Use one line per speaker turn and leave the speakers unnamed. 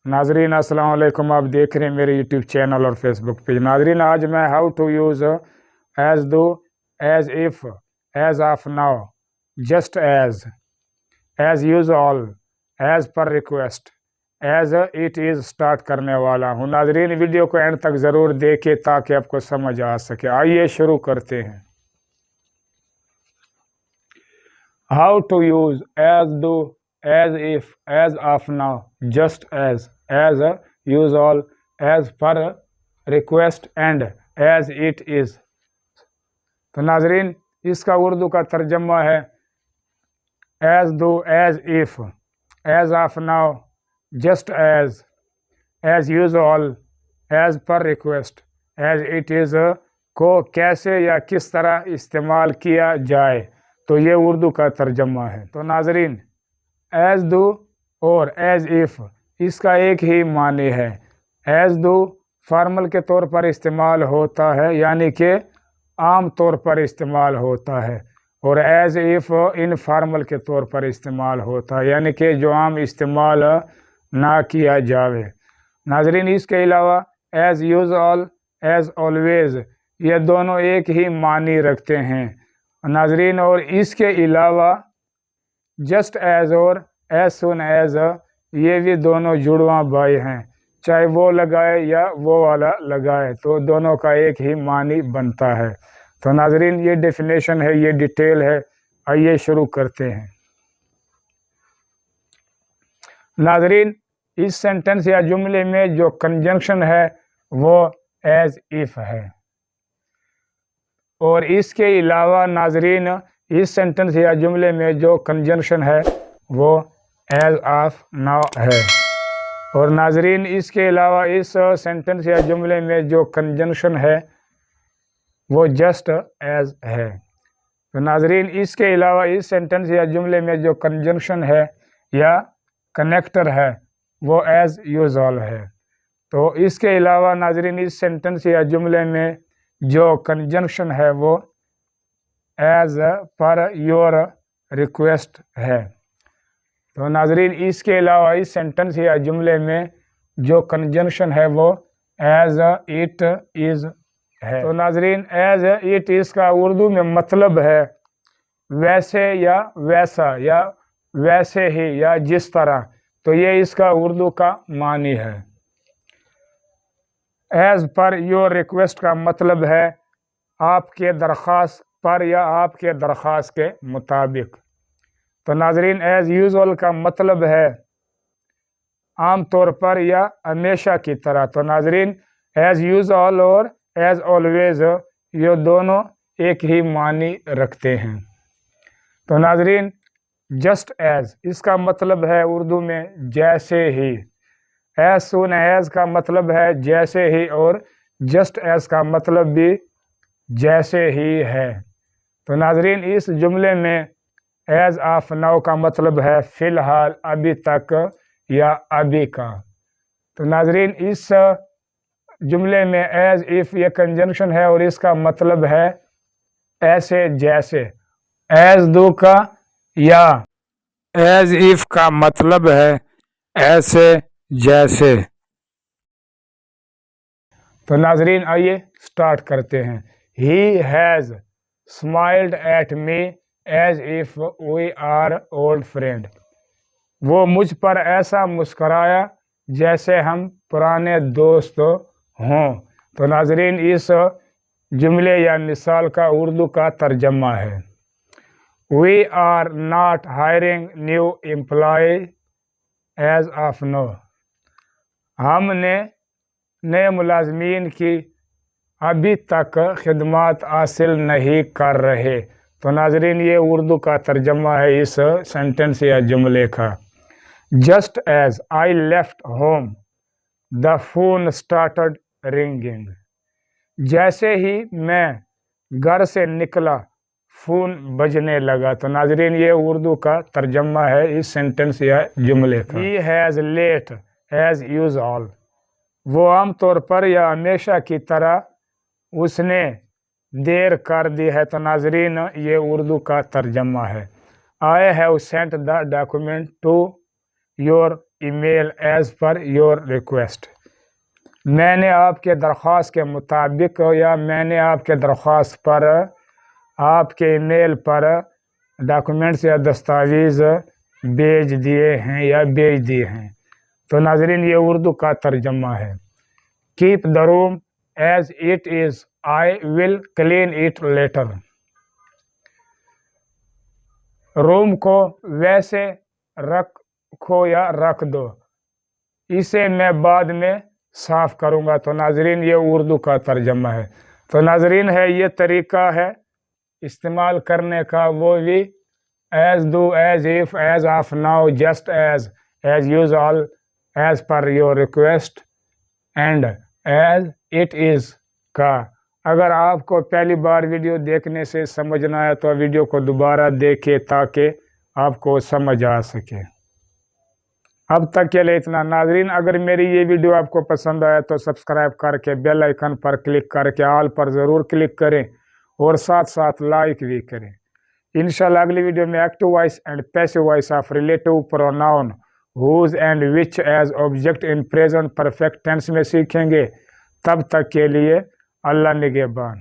नाजरीन अस्सलाम वालेकुम। आप देख रहे हैं मेरे यूट्यूब चैनल और फेसबुक पेज। नाजरीन आज मैं how to use as though, as if, as of now, just as usual, as per request, as it is start करने वाला हूँ। नाजरीन वीडियो को एंड तक ज़रूर देखें ताकि आपको समझ आ सके। आइए शुरू करते हैं। How to use as though, as if, as of now, just as usual, as per request and as it is. तो नाजरीन इसका उर्दू का तर्जमा है as though, as if, as of now, just as usual, as per request, as it is को कैसे या किस तरह इस्तेमाल किया जाए। तो ये उर्दू का तर्जमा है। तो नाजरीन एज दो और एज इफ़ इसका एक ही मानी है। एज दो फॉर्मल के तौर पर इस्तेमाल होता है, यानी कि आम तौर पर इस्तेमाल होता है, और एज इफ़ इनफॉर्मल के तौर पर इस्तेमाल होता है, यानी कि जो आम इस्तेमाल ना किया जावे। नाजरीन इसके अलावा as usual, as always ये दोनों एक ही मानी रखते हैं नाजरीन। और इसके अलावा जस्ट एज और एज सुन एज ये भी दोनों जुड़वा भाई हैं, चाहे वो लगाए या वो वाला लगाए तो दोनों का एक ही मानी बनता है। तो नाजरीन ये डेफिनेशन है, ये डिटेल है। आइए शुरू करते हैं। नाजरीन इस सेंटेंस या जुमले में जो कंजंक्शन है वो एज इफ़ है, और इसके अलावा नाजरीन इस सेंटेंस या जुमले में जो कंजंक्शन है वो एज ऑफ नाउ है। और नाजरीन इसके अलावा इस सेंटेंस या जुमले में जो कंजंक्शन है वो जस्ट एज है। तो नाजरीन इसके अलावा इस सेंटेंस या जुमले में जो कंजंक्शन है या कनेक्टर है वो एज यूजुअल है। तो इसके अलावा नाजरीन इस सेंटेंस या जुमले में जो कंजंक्शन है वो एज पर योर रिक्वेस्ट है। तो नाजरीन इसके अलावा इस सेंटेंस या जुमले में जो कंजंक्शन है वो एज इट इज़ है। तो नाजरीन एज इट इज़ का उर्दू में मतलब है वैसे या वैसा या वैसे ही या जिस तरह। तो ये इसका उर्दू का मानी है। एज पर योर रिक्वेस्ट का मतलब है आपके दरख्वास्त पर या आपके दरख्वास्त के मुताबिक। तो नाजरीन एज यूजुअल का मतलब है आम तौर पर या हमेशा की तरह। तो नाजरीन एज यूजुअल और एज ऑलवेज ये दोनों एक ही मानी रखते हैं। तो नाजरीन जस्ट एज इसका मतलब है उर्दू में जैसे ही। एज सुन एज का मतलब है जैसे ही, और जस्ट एज का मतलब भी जैसे ही है। तो नाजरीन इस जुमले में एज ऑफ नाउ का मतलब है फ़िलहाल, अभी तक या अभी का। तो नाजरीन इस जुमले में एज इफ़ ये कंजंक्शन है और इसका मतलब है ऐसे जैसे। एज दो का या एज इफ़ का मतलब है ऐसे जैसे। तो नाजरीन आइए स्टार्ट करते हैं। He has smiled at me as if we are old friend. वो मुझ पर ऐसा मुस्कराया जैसे हम पुराने दोस्त हों। तो नाजरीन इस जुमले या मिसाल का उर्दू का तर्जमा है we are not hiring new employ as of now. हमने नए मुलाजमीन की अभी तक खिदमत हासिल नहीं कर रहे। तो नाजरीन ये उर्दू का तर्जमा है इस सेंटेंस या जुमले का। Just as I left home the phone started ringing. जैसे ही मैं घर से निकला फ़ोन बजने लगा। तो नाजरीन ये उर्दू का तर्जमा है इस सेंटेंस या जुमले का। He has late as usual. वो आम तौर पर या हमेशा की तरह उसने देर कर दी है। तो नाजरीन ये उर्दू का तर्जमा है। I have sent the document to your email as per your request. میں نے آپ کے درخواست کے مطابق یا میں نے آپ کے درخواست پر آپ کے ای میل پر ڈاکومنٹس یا دستاویز بھیج دیے ہیں یا بھیج دیے ہیں. تو ناظرین یہ اردو کا ترجمہ ہے. Keep the room as it is. I will clean it later. روم کو ویسے رکھو یا رکھ دو، اسے میں بعد میں صاف کروں گا. تو ناظرین یہ اردو کا ترجمہ ہے. تو ناظرین ہے یہ طریقہ ہے استعمال کرنے کا، وہ بھی as do, as if, as of now, just as usual, as per your request and as it is کا. اگر آپ کو پہلی بار ویڈیو دیکھنے سے سمجھ نہ آیا تو ویڈیو کو دوبارہ دیکھیں تاکہ آپ کو سمجھ آ سکے. اب تک کے لیے اتنا. ناظرین اگر میری یہ ویڈیو آپ کو پسند آیا تو سبسکرائب کر کے بیل آئیکن پر کلک کر کے آل پر ضرور کلک کریں اور ساتھ ساتھ لائک بھی کریں. انشاءاللہ اگلی ویڈیو میں active voice and passive voice of relative pronoun whose and which as object in present perfect tense میں سیکھیں گے. تب تک کے لیے اللہ نگہبان.